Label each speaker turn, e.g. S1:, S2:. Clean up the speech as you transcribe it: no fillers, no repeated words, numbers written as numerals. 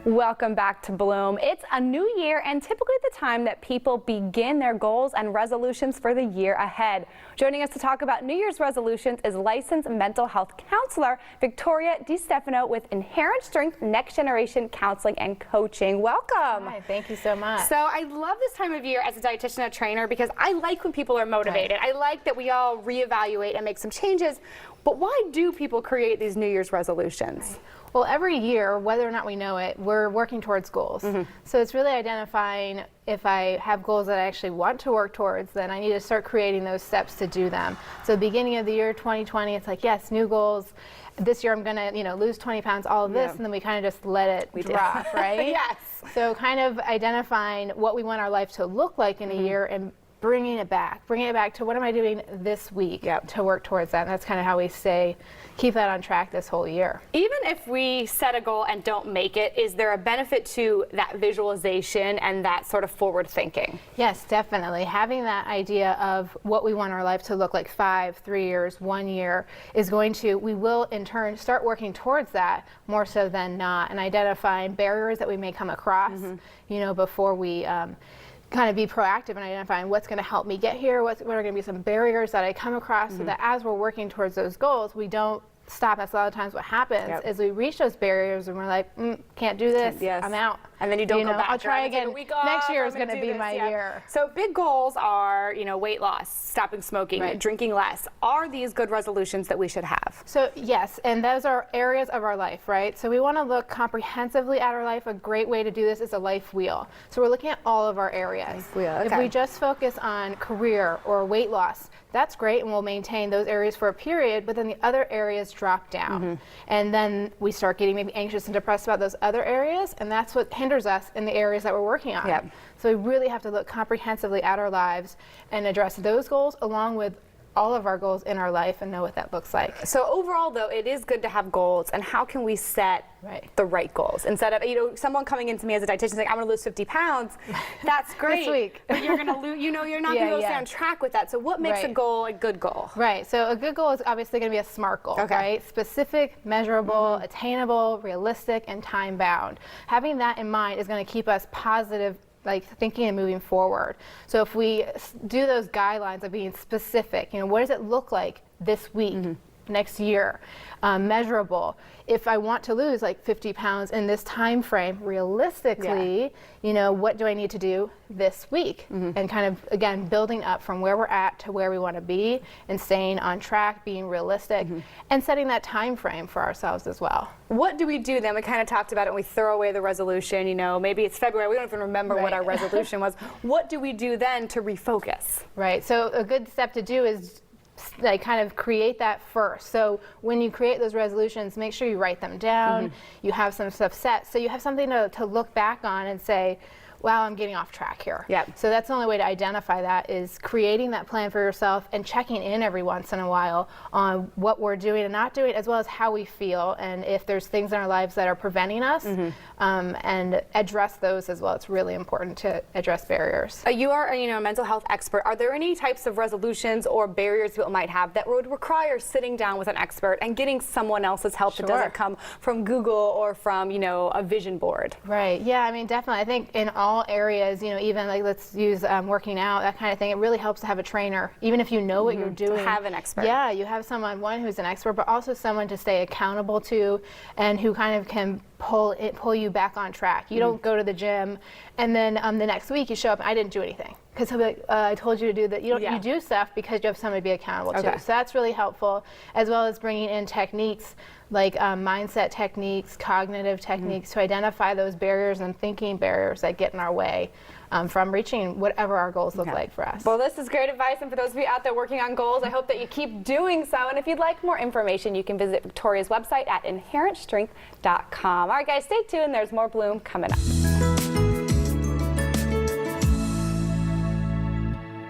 S1: Welcome back to Bloom. It's a new year and typically the time that people begin their goals and resolutions for the year ahead. Joining us to talk about New Year's resolutions is licensed mental health counselor Victoria DiStefano with Inherent Strength Next Generation Counseling and Coaching. Welcome.
S2: Hi, thank you so much.
S1: So I love this time of year as a dietitian and a trainer because I like when people are motivated. Right. I like that we all reevaluate and make some changes. But why do people create these New Year's resolutions?
S2: Right. Well, every year, whether or not we know it, we're working towards goals. So it's really identifying if I have goals that I actually want to work towards, then I need to start creating those steps to do them. So beginning of the year 2020, it's like, yes, new goals. This year I'm going to, lose 20 pounds, all of this, and then we kind of just let it drop, right?
S1: Yes.
S2: So kind of identifying what we want our life to look like in a year and bringing it back to what am I doing this week to work towards that. And that's kind of how we keep that on track this whole year.
S1: Even if we set a goal and don't make it, is there a benefit to that visualization and that sort of forward thinking?
S2: Yes, definitely. Having that idea of what we want our life to look like 5, 3 years, 1 year we will in turn start working towards that more so than not, and identifying barriers that we may come across, before we kind of be proactive in identifying what's going to help me get here, what are going to be some barriers that I come across, so that as we're working towards those goals, we don't stop. That's a lot of times what happens is we reach those barriers and we're like, can't do this, I'm out.
S1: And then you don't go back.
S2: I'll try again. Next year is going to be my year.
S1: So big goals are, weight loss, stopping smoking, drinking less. Are these good resolutions that we should have?
S2: So yes, and those are areas of our life, right? So we want to look comprehensively at our life. A great way to do this is a life wheel. So we're looking at all of our areas. If we just focus on career or weight loss, that's great, and we'll maintain those areas for a period, but then the other areas drop down. And then we start getting maybe anxious and depressed about those other areas, and that's what hinders us in the areas that we're working on. So we really have to look comprehensively at our lives and address those goals along with all of our goals in our life and know what that looks like.
S1: So overall, though, it is good to have goals, and how can we set the right goals? Instead of, someone coming into me as a dietitian saying, I'm going to lose 50 pounds, that's great.
S2: This week.
S1: But you're going to lose, you're not going to stay on track with that. So what makes a goal a good goal?
S2: Right, so a good goal is obviously going to be a SMART goal, right? Specific, measurable, attainable, realistic, and time-bound. Having that in mind is going to keep us positive, like thinking and moving forward. So if we do those guidelines of being specific, what does it look like this week, next year, measurable. If I want to lose like 50 pounds in this time frame, realistically, what do I need to do this week? And kind of, again, building up from where we're at to where we want to be and staying on track, being realistic, and setting that time frame for ourselves as well.
S1: What do we do then? We kind of talked about it and we throw away the resolution, maybe it's February, we don't even remember what our resolution was. What do we do then to refocus?
S2: Right, so a good step to do is kind of create that first. So when you create those resolutions, make sure you write them down, you have some stuff set, so you have something to look back on and say, wow, I'm getting off track here. So that's the only way to identify that, is creating that plan for yourself and checking in every once in a while on what we're doing and not doing, as well as how we feel, and if there's things in our lives that are preventing us, and address those as well. It's really important to address barriers.
S1: You are a mental health expert. Are there any types of resolutions or barriers people might have that would require sitting down with an expert and getting someone else's help that doesn't come from Google or from a vision board?
S2: Right, yeah, I mean, definitely. I think in all areas, even like let's use working out, that kind of thing, it really helps to have a trainer, even if you know what you're doing.
S1: To have an expert.
S2: Yeah, you have one who's an expert, but also someone to stay accountable to, and who kind of can pull you back on track. You don't go to the gym and then the next week you show up and I didn't do anything. Because he'll be like, I told you to do that. You do stuff because you have somebody to be accountable to. So that's really helpful, as well as bringing in techniques like mindset techniques, cognitive techniques to identify those barriers and thinking barriers that get in our way from reaching whatever our goals look like for us.
S1: Well, this is great advice, and for those of you out there working on goals, I hope that you keep doing so. And if you'd like more information, you can visit Victoria's website at inherentstrength.com. All right, guys, stay tuned. There's more Bloom coming up.